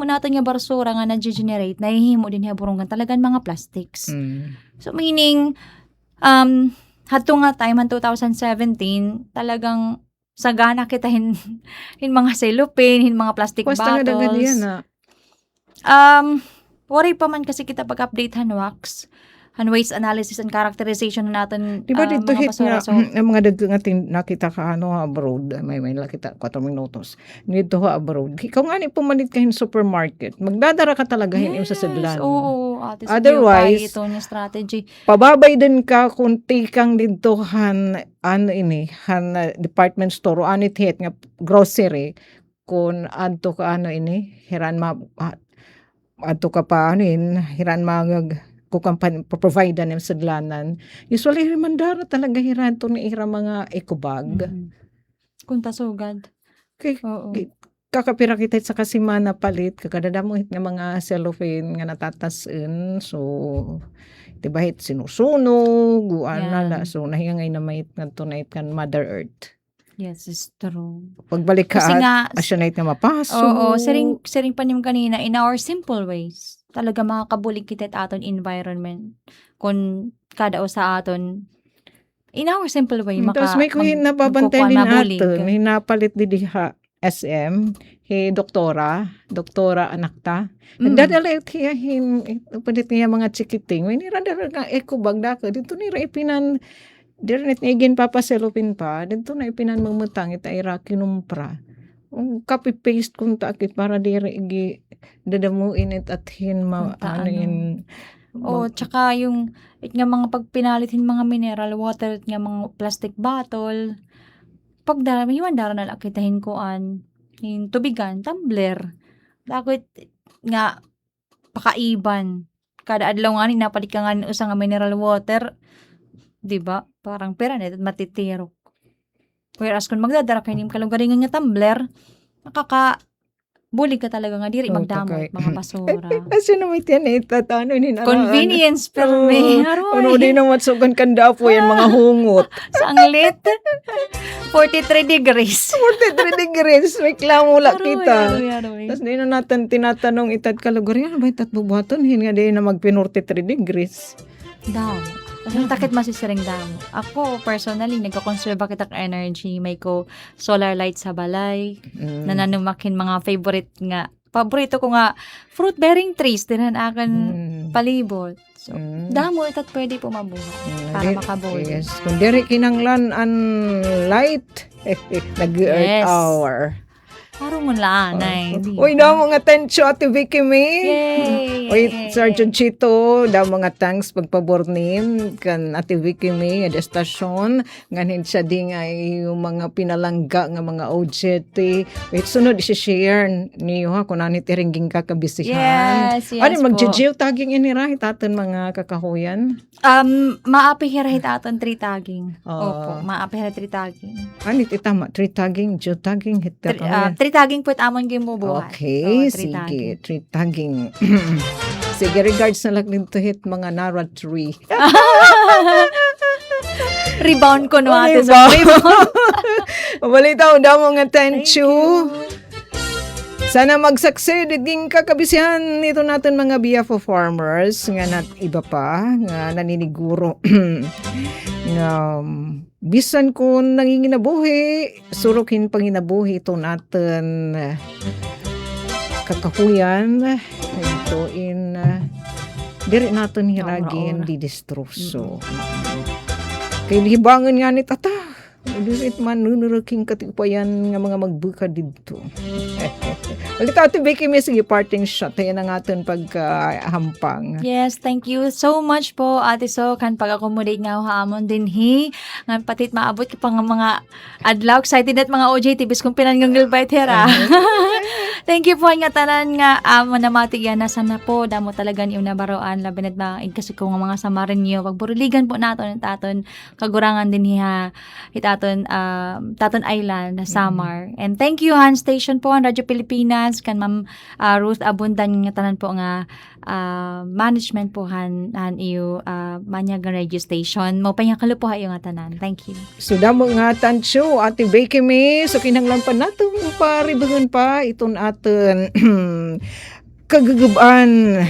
naton nga basura nga na-generate nahihimo din haburungan talagang mga plastics. So meaning hadto nga time 2017 talagang sagana kita hin mga cellophane, hin mga plastic bottles. Worry pa man kasi kita pag-update Wax. Waste analysis and characterization na natin Di ba dito mga hit nga, basura. So, ang mga dagang nga nakita ka abroad, may nakita 4 minutos. Dito abroad. Ikaw nga ni pumalit ka supermarket. Magdadara ka talaga hin sa sedlan. Oo, ate. Otherwise, ito yung strategy. pababay din ka kung tikang dito department store o anit hit nga grocery kung adto ka hiran adto ka pa hiran kung provide ng sedlanan. Usually mandara talaga hiran to ni mga eco bag. Kung tasugad. Kay Oo. kakapira kita sa kasimana palit kakadadamo hit nga mga cellophane nga natatasin, so diba hit sinusunog Yeah. so nahingay na may nga tunay kan Mother Earth. Yes, it's true. Pagbalik ka Kasi nga, asyanay nga mapasok. oo, sering pa nim kanina, in our simple ways, talaga makakabulig kita at aton environment. Kung kada o sa aton, in our simple way, Tapos may kung hinapabantay din mabulig. aton, hinapalit di diha SM, doktora anakta. Dadala hiya palit niya mga chikiting. May nira-dara nga eco bag dako. Dito nira ipinan, dirnet nga igin papaselopin pa. Dito na ipinan mamutang ita ira kinumpra. Copy-paste kung takit para dira igi dadamuin at hin Tsaka yung nga mga pagpinalitin mga mineral water nga mga plastic bottle, pagdarami yung dara na lakitahin ko yung tubigan, tumbler. Dakit nga pakaiban. Kada adlaw nga napalit ka nga usang nga mineral water, di ba? Parang pera na matitirok. Whereas kung magdadara kayo ng kalugaringan nga tumbler, bulig ka talaga nga diri magdamot mga basura. Kasi naman yan tatano ni Convenience pero may ano din naman sugan kanda po yan mga hungot. Sanglit. 43 degrees. 43 degrees, reklamo wala kita. Aroy. Tapos di na natin tinatanong itad kalugari, ano ba itat bubuhaton? Hin nga di na mag-43 degrees. Daw. Kasi takit masisiring daw. Ako, personally, nagko-conserve kita ng energy. May ko solar light sa balay. Nananumakin mga paborito ko nga, fruit-bearing trees. Dinan akan palibot. So, damo itat pwede po mabuhay para makabuhay. Yes. Kung diri kinanglan an light, nag-earth Yes. hour. Parang mula, nay. Uy, daw mga tensyo, Ate Vicky May. Yay! Uy, Sergeant Chito, daw mga thanks pagpabornim kan Ate Vicky May at estasyon. Nganin siya di nga yung mga pinalangga nga mga OJT. Wait, sunod isi-share niyo ha kung nani tiringging kakabisihan. Yes, Ano, po. mag-geotagging inira itaton mga kakahuyan? Maapihirahit aton 3 tagging. Oo. Opo, maapihirahit 3 tagging. Ano itama? 3 tagging, geotagging, hita 3 tagging po amon game mo buhay. Okay, Oo, 3 tagging. sige. 3 tagging. Sige, regards na lang dito hit mga Nara tree. Rebound ko no Oh, ate diba? sa rebound. Balita daw mga thank you. Sana mag-succeed din kakabisihan nito natin mga BFO farmers nga nat iba pa nga naniniguro nga bisan kung nanginginabuhi surukin panginabuhi ito natin kakahuyan ito diri natin hiragin di destroso kay libangan nga ni tata dirit man nunuraking katipayan nga mga magbuka dito. Balita Ate Vicky, may sige parting shot. Ayan ang atin paghampang. Yes, thank you so much po ate So kan pag-accommodate nga hamon din nga patit maabot ka pa nga mga adlaw excited at mga OJT bis kung pinanganggal ba itera. Thank you po nga tanan nga manamati yan na sana po damo talaga yung nabaroan labi na kasi ko nga mga samarin niyo pagburiligan po naton taton kagurangan din hitaton Taton Island na Samar. And thank you Han Station po ang Radyo Pilipinas kan Ma'am Ruth Abundan nga tanan po nga management po han iyo Manyagan Radio Station. Mo pa nga kalupo hayo nga tanan. Thank you. So damo nga tansyo Ate Vicky me so kinahanglan pa nato paribangan pa iton aton kagagabaan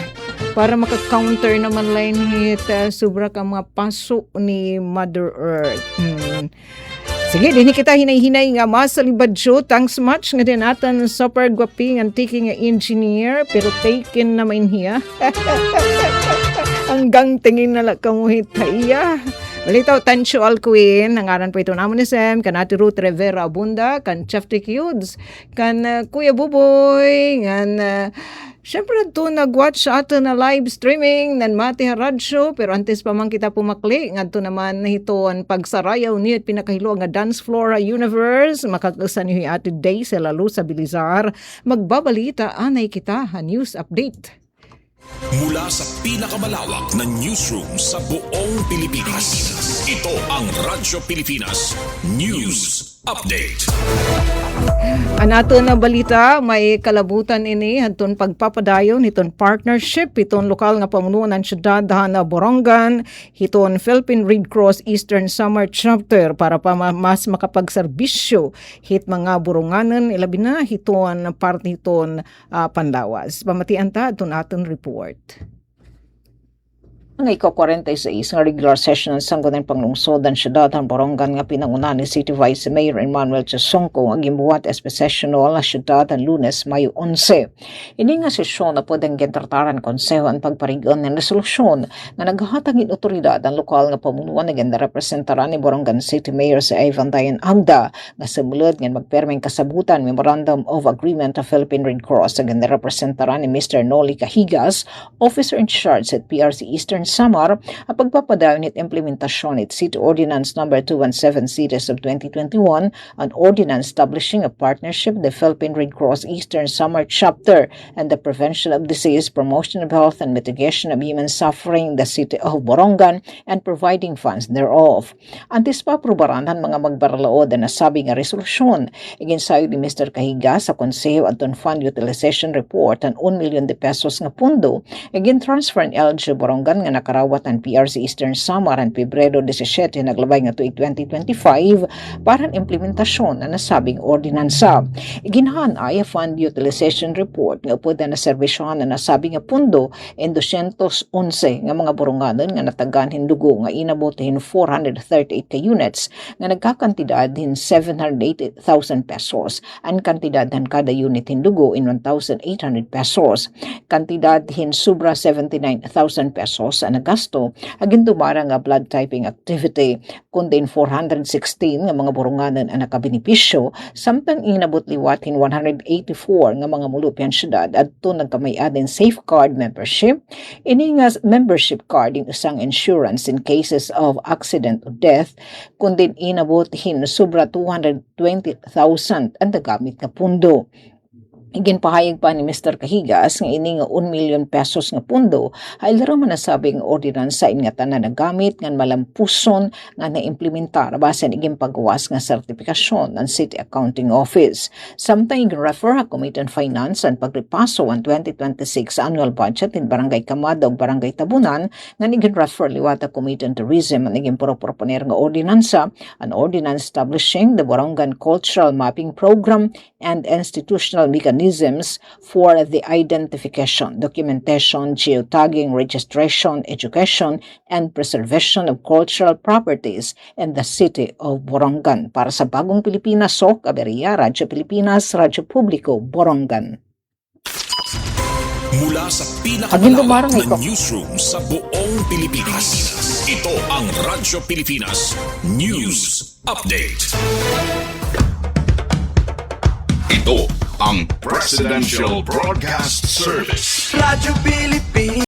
para maka-counter naman line hit sobra ka mga paso ni Mother Earth. Sige, din kita hinay-hinay nga mas sa libadyo. Thanks much nga din atan super gwaping ang taking engineer pero taken naman hiya. Hanggang tingin na lang kamuhit hiya. Balitaw, Tancho Alcuin, ang aran po ito naman ni Sam, kan Ate Ruth Rivera Abunda, kan Chef Tikyuds, kan Kuya Buboy, kan syempre ito nag-watch sa ato na live streaming nan Mati Haradyo, pero antes pa man kita pumakli, nga ito naman ito ang pagsarayaw niyo at pinakahilo nga Dance Flora Universe, makakasan niyo Ate Day sa lalo sa Bilizar, magbabalita anay kita ha news update. Mula sa pinakamalawak na newsroom sa buong Pilipinas, ito ang Radyo Pilipinas News Update. Anato na balita, may kalabutan ini haton pagpapadayon hiton partnership hiton lokal nga pamunuan ng syudad na Borongan hiton Philippine Red Cross Eastern Summer Chapter para pa mas makapagserbisyo hit mga Boronganan ilabi na hiton parte hiton Panlawas. Pamatian ta aton aton report. Ang ika-46 nga regular session ng Sangguniang Panglungsod ng Syudad ng Borongan nga pinanguna ni City Vice Mayor Emmanuel Chasongco ang gimbuhat espesyonal na syudad ng Lunes, Mayo 11. Ini nga sesyon na pwedeng gintrataran konseho ang pagparigon ng resolusyon nga naghahatag in otoridad ang lokal nga pamunuan na ganda-representaran ni Borongan City Mayor si Ivan Dayan Agda nga sumulod nga magpermeng kasabutan Memorandum of Agreement of Philippine Red Cross sa ganda-representaran ni Mr. Noli Cahigas, Officer in Charge at PRC Eastern Samar, ang pagpapadayon at implementasyon at City Ordinance No. 217 Series of 2021, an ordinance establishing a partnership with the Philippine Red Cross Eastern Samar Chapter and the prevention of disease, promotion of health, and mitigation of human suffering in the city of Borongan and providing funds thereof. Antes pa aprobaran ang mga magbaralaod na nasabi nga resolusyon. Iginsayo ni Mr. Cahigas sa Konseho Adton Fund Utilization Report ang 1 million de pesos nga pundo igin-transfer ng LG Borongan nga nakarawat ang PRC Eastern Samar ang Pebrero 17 naglabay nga tuig 2025 para ang implementasyon na nasabing ordinansa. Iginhan ay Fund Utilization Report nga pwede na serbisyohan na nasabing nga pundo in 211 nga mga Boronganon nga natagan hindugo nga inabotin 438 ka units nga nagkakantidad hin 780,000 pesos. Ang kantidad ng kada unit hindugo in 1,800 pesos. Kantidad hin sobra 79,000 pesos ang nagasto agin dumara nga blood typing activity kundi 416 nga mga Boronganon ang nakabenepisyo samtang inabot liwatin 184 nga mga mulupian syudad adto nagkamay-adin safeguard membership. Ini nga membership card in isang insurance in cases of accident or death kundi inabot hin sobra 220,000 ang nagamit nga pundo. Iginpahayag pa ni Mr. Cahigas nga ini nga 1 million pesos nga pundo ay laro man nasabing ordinansa in nga tanan nagamit nga malampuson nga naimplementar basen iging paggawas nga sertifikasyon ng City Accounting Office. Samtang refer ang Committee on Finance ang pagripaso ang 2026 annual budget in Barangay Kamada ug Barangay Tabunan nga iging refer liwat ang Committee on Tourism ang iging proponer nga ordinansa an ordinance establishing the Borongan Cultural Mapping Program and institutional mechanisms for the identification, documentation, geotagging, registration, education, and preservation of cultural properties in the city of Borongan. Para sa Bagong Pilipinas, Sok Aberia, Radyo Pilipinas, Radyo Publiko, Borongan. Mula sa pinakamalawak na newsroom sa buong Pilipinas, ito ang Radyo Pilipinas News Update. Ito ang Presidential Broadcast Service. Radyo Pilipinas.